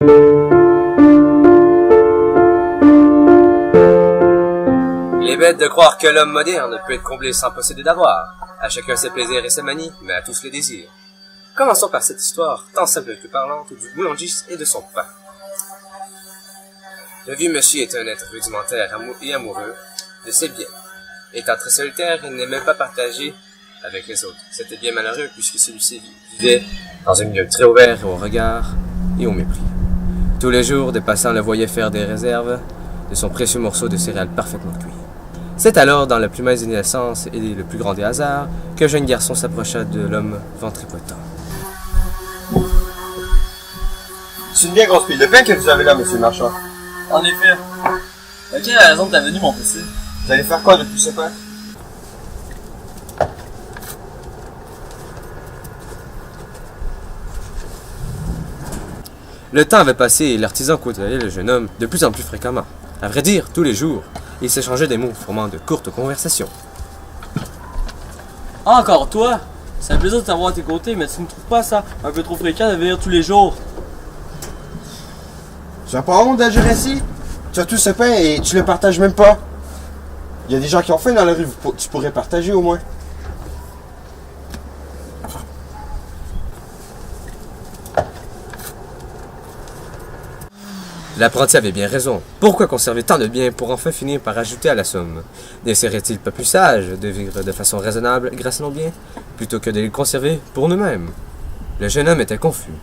Il est bête de croire que l'homme moderne peut être comblé sans posséder d'avoir. À chacun ses plaisirs et ses manies, mais à tous les désirs. Commençons par cette histoire, tant simple que parlante, du boulanger et de son pain. Le vieux monsieur est un être rudimentaire et amoureux de ses biens. Étant très solitaire, il n'aimait pas partager avec les autres. C'était bien malheureux puisque celui-ci vivait dans un milieu très ouvert au regard et au mépris. Tous les jours, des passants le voyaient faire des réserves de son précieux morceau de céréales parfaitement cuit. C'est alors, dans la plus mince innocence et le plus grand des hasards, qu'un jeune garçon s'approcha de l'homme ventripotent. C'est une bien grosse pile de pain que vous avez là, monsieur le marchand. En effet. Quelle est la raison de ta venue, mon petit? Vous allez faire quoi depuis ce pain? Le temps avait passé et l'artisan côtoyait le jeune homme de plus en plus fréquemment. À vrai dire, tous les jours, ils s'échangeaient des mots formant de courtes conversations. Ah, encore toi? C'est un plaisir de t'avoir à tes côtés, mais tu ne trouves pas ça un peu trop fréquent de venir tous les jours? Tu n'as pas honte d'agir ainsi? Tu as tout ce pain et tu le partages même pas. Il y a des gens qui ont faim dans la rue, tu pourrais partager au moins. L'apprenti avait bien raison. Pourquoi conserver tant de biens pour enfin finir par ajouter à la somme? Ne serait-il pas plus sage de vivre de façon raisonnable grâce à nos biens, plutôt que de les conserver pour nous-mêmes? Le jeune homme était confus.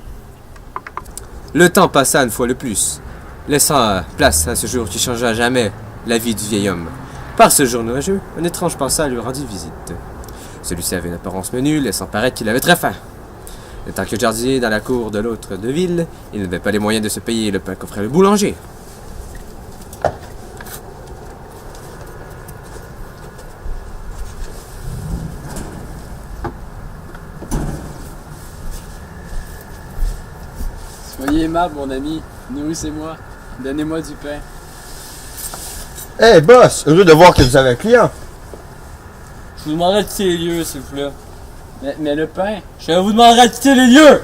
Le temps passa une fois de plus, laissant place à ce jour qui changea à jamais la vie du vieil homme. Par ce jour nuageux, un étrange penseur lui rendit visite. Celui-ci avait une apparence menue, laissant paraître qu'il avait très faim. En tant que jardinier dans la cour de l'autre de ville, il n'avait pas les moyens de se payer le pain qu'offrait le boulanger. Soyez aimable, mon ami. Nourrissez-moi. Donnez-moi du pain. Hey, boss, heureux de voir que vous avez un client. Je vous demanderai de quitter les lieux, s'il vous plaît. Mais le pain, je vous demanderai de quitter les lieux!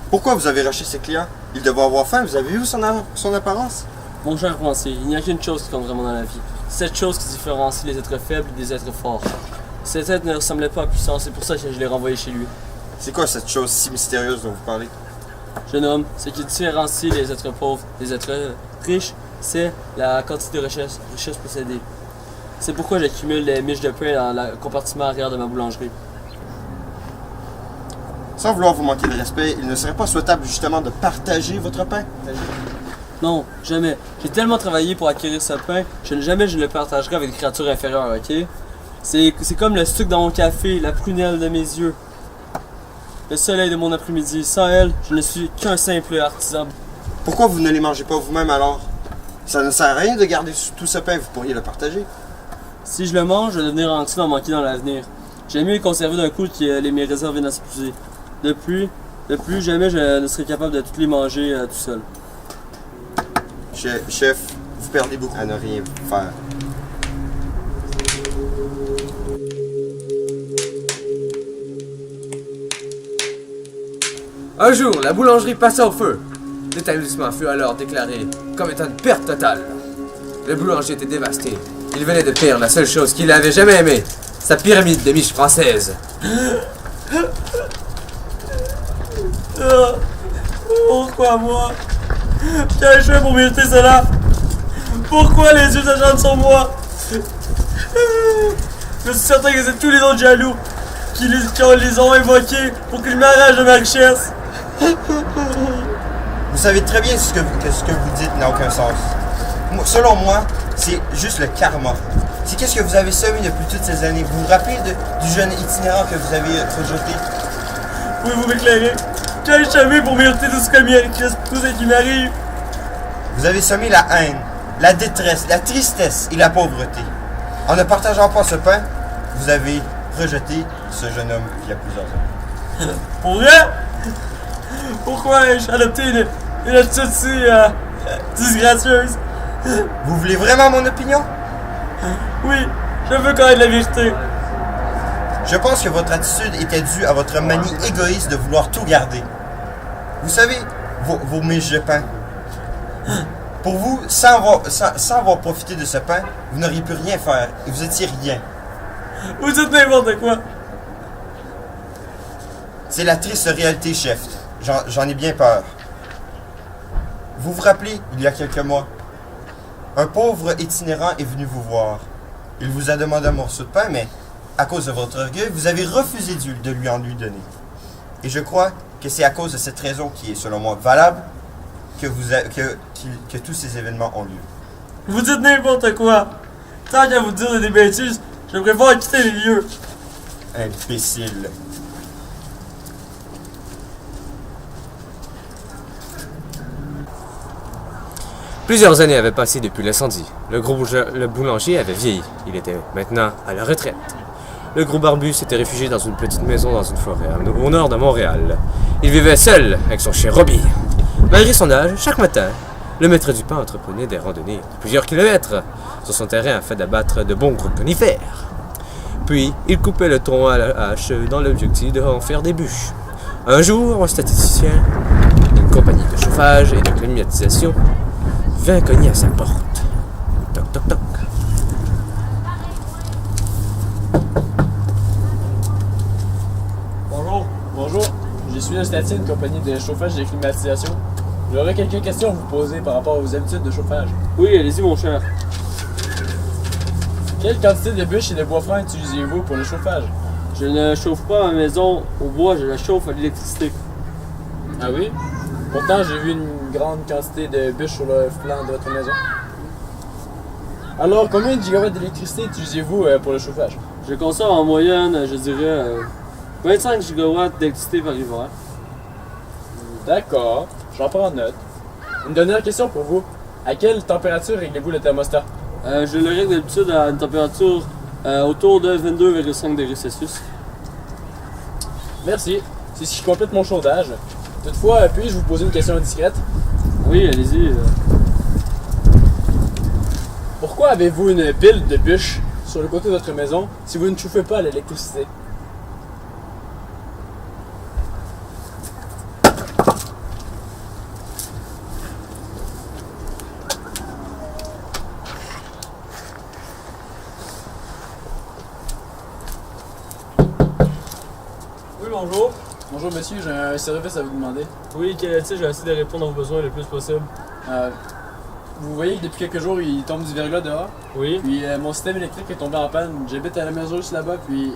Pourquoi vous avez rushé ces clients? Il devait avoir faim, vous avez vu son apparence? Mon cher Français, il n'y a qu'une chose qui compte vraiment dans la vie. Cette chose qui différencie les êtres faibles des êtres forts. Cet être ne ressemblait pas à puissance, c'est pour ça que je l'ai renvoyé chez lui. C'est quoi cette chose si mystérieuse dont vous parlez? Jeune homme, ce qui différencie les êtres pauvres des êtres riches, c'est la quantité de richesse possédée. C'est pourquoi j'accumule les miches de pain dans le compartiment arrière de ma boulangerie. Sans vouloir vous manquer de respect, il ne serait pas souhaitable justement de partager votre pain? Non, jamais. J'ai tellement travaillé pour acquérir ce pain, jamais je ne le partagerai avec des créatures inférieures, ok? C'est comme le sucre dans mon café, la prunelle de mes yeux, le soleil de mon après-midi. Sans elle, je ne suis qu'un simple artisan. Pourquoi vous ne les mangez pas vous-même alors? Ça ne sert à rien de garder tout ce pain, vous pourriez le partager. Si je le mange, je vais devenir anxieux d'en manquer dans l'avenir. J'aime mieux les conserver d'un coup que mes réserves viennent à s'épuiser. De plus, jamais je ne serai capable de toutes les manger tout seul. Chef, vous perdez beaucoup à ne rien faire. Un jour, la boulangerie passa au feu. L'établissement fut alors déclaré comme étant une perte totale. Le boulanger était dévasté. Il venait de perdre la seule chose qu'il avait jamais aimée, sa pyramide de miches françaises. Pourquoi moi? Qu'ai-je fait pour mériter cela? Pourquoi les yeux s'acharnent sur moi? Je suis certain que c'est tous les autres jaloux qui les ont invoqués pour qu'ils m'arrachent de ma richesse. Vous savez très bien que ce que vous dites n'a aucun sens. Selon moi, c'est juste le karma. C'est qu'est-ce que vous avez semé depuis toutes ces années. Vous vous rappelez du jeune itinérant que vous avez rejeté? Pouvez-vous m'éclairer? Qu'ai-je fait pour mériter tout ce qui m'arrive? Vous avez semé la haine, la détresse, la tristesse et la pauvreté. En ne partageant pas ce pain, vous avez rejeté ce jeune homme il y a plusieurs années. Pour vrai? Pourquoi ai-je adopté une attitude si disgracieuse? Vous voulez vraiment mon opinion? Oui, je veux connaître la vérité. Je pense que votre attitude était due à votre manie égoïste de vouloir tout garder. Vous savez, vos miches de pain. Pour vous, sans avoir profité de ce pain, vous n'auriez pu rien faire et vous étiez rien. Vous dites n'importe quoi. C'est la triste réalité, chef. J'en ai bien peur. Vous vous rappelez, il y a quelques mois, un pauvre itinérant est venu vous voir. Il vous a demandé un morceau de pain, mais à cause de votre orgueil, vous avez refusé de lui en lui donner. Et je crois que c'est à cause de cette raison qui est, selon moi, valable, que tous ces événements ont lieu. Vous dites n'importe quoi. Tant qu'à vous dire des bêtises, je préfère quitter les lieux. Imbécile. Plusieurs années avaient passé depuis l'incendie. Le boulanger avait vieilli. Il était maintenant à la retraite. Le gros barbu s'était réfugié dans une petite maison dans une forêt au nord de Montréal. Il vivait seul avec son chien Robbie. Malgré son âge, chaque matin, le maître du pain entreprenait des randonnées de plusieurs kilomètres sur son terrain afin d'abattre de bons gros conifères. Puis, il coupait le tronc à la hache dans l'objectif d'en faire des bûches. Un jour, un statisticien d'une compagnie de chauffage et de climatisation vint cogner à sa porte. Toc, toc, toc. Bonjour. Bonjour. Je suis un statisticien de compagnie de chauffage et de climatisation. J'aurais quelques questions à vous poser par rapport aux habitudes de chauffage. Oui, allez-y, mon cher. Quelle quantité de bûches et de bois franc utilisez-vous pour le chauffage? Je ne chauffe pas ma maison au bois, je la chauffe à l'électricité. Ah oui? Pourtant, j'ai vu une grande quantité de bûches sur le flanc de votre maison. Alors, combien de gigawatts d'électricité utilisez-vous pour le chauffage? Je consomme en moyenne, je dirais, 25 gigawatts d'électricité par hiver. D'accord, j'en prends note. Une dernière question pour vous. À quelle température réglez-vous le thermostat? Je le règle d'habitude à une température autour de 22,5 degrés Celsius. Merci. C'est ce qui complète mon chauffage. Toutefois, puis-je vous poser une question indiscrète? Oui, allez-y. Pourquoi avez-vous une pile de bûches sur le côté de votre maison si vous ne chauffez pas à l'électricité? Oui, bonjour. Bonjour monsieur, j'ai un service à vous demander. Oui, quel est-il? Je vais essayer de répondre à vos besoins le plus possible. Vous voyez que depuis quelques jours, il tombe du verglas dehors. Oui. Puis mon système électrique est tombé en panne. J'habite à la maison juste là-bas, puis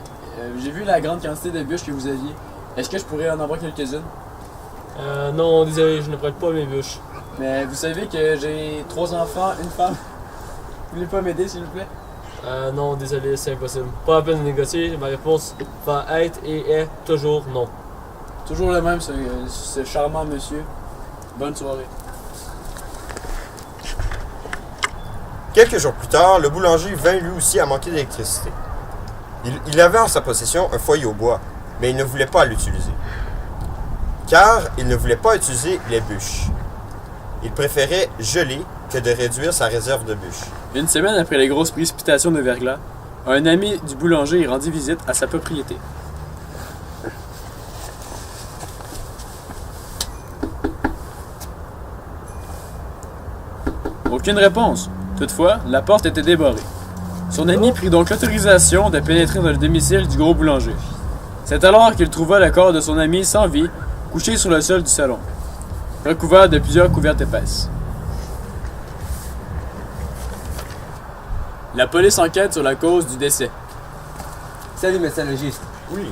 j'ai vu la grande quantité de bûches que vous aviez. Est-ce que je pourrais en avoir quelques-unes? Non, désolé, je ne prête pas mes bûches. Mais vous savez que j'ai 3 enfants, une femme. Vous voulez pas m'aider, s'il vous plaît? Non, désolé, c'est impossible. Pas la peine de négocier, ma réponse va être et est toujours non. Toujours le même, ce charmant monsieur. Bonne soirée. Quelques jours plus tard, le boulanger vint lui aussi à manquer d'électricité. Il avait en sa possession un foyer au bois, mais il ne voulait pas l'utiliser. Car il ne voulait pas utiliser les bûches. Il préférait geler que de réduire sa réserve de bûches. Une semaine après les grosses précipitations de verglas, un ami du boulanger y rendit visite à sa propriété. Aucune réponse. Toutefois, la porte était débarrée. Son ami prit donc l'autorisation de pénétrer dans le domicile du gros boulanger. C'est alors qu'il trouva le corps de son ami sans vie, couché sur le sol du salon, recouvert de plusieurs couvertes épaisses. La police enquête sur la cause du décès. Salut, médecin légiste. Oui.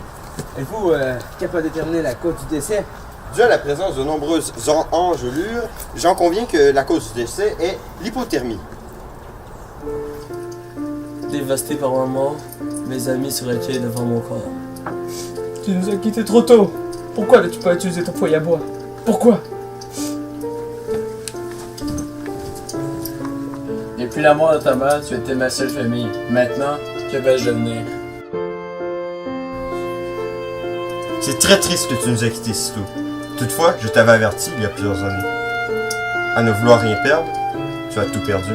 Êtes-vous capable de déterminer la cause du décès? Dû à la présence de nombreuses engelures, j'en conviens que la cause du décès est l'hypothermie. Dévasté par ma mort, mes amis se recueillent devant mon corps. Tu nous as quittés trop tôt. Pourquoi n'as-tu pas utilisé ton foyer à bois? Pourquoi? Depuis la mort de ta mère, tu étais ma seule famille. Maintenant, que vais-je devenir? C'est très triste que tu nous aies quittés si tôt. Toutefois, je t'avais averti il y a plusieurs années. À ne vouloir rien perdre, tu as tout perdu.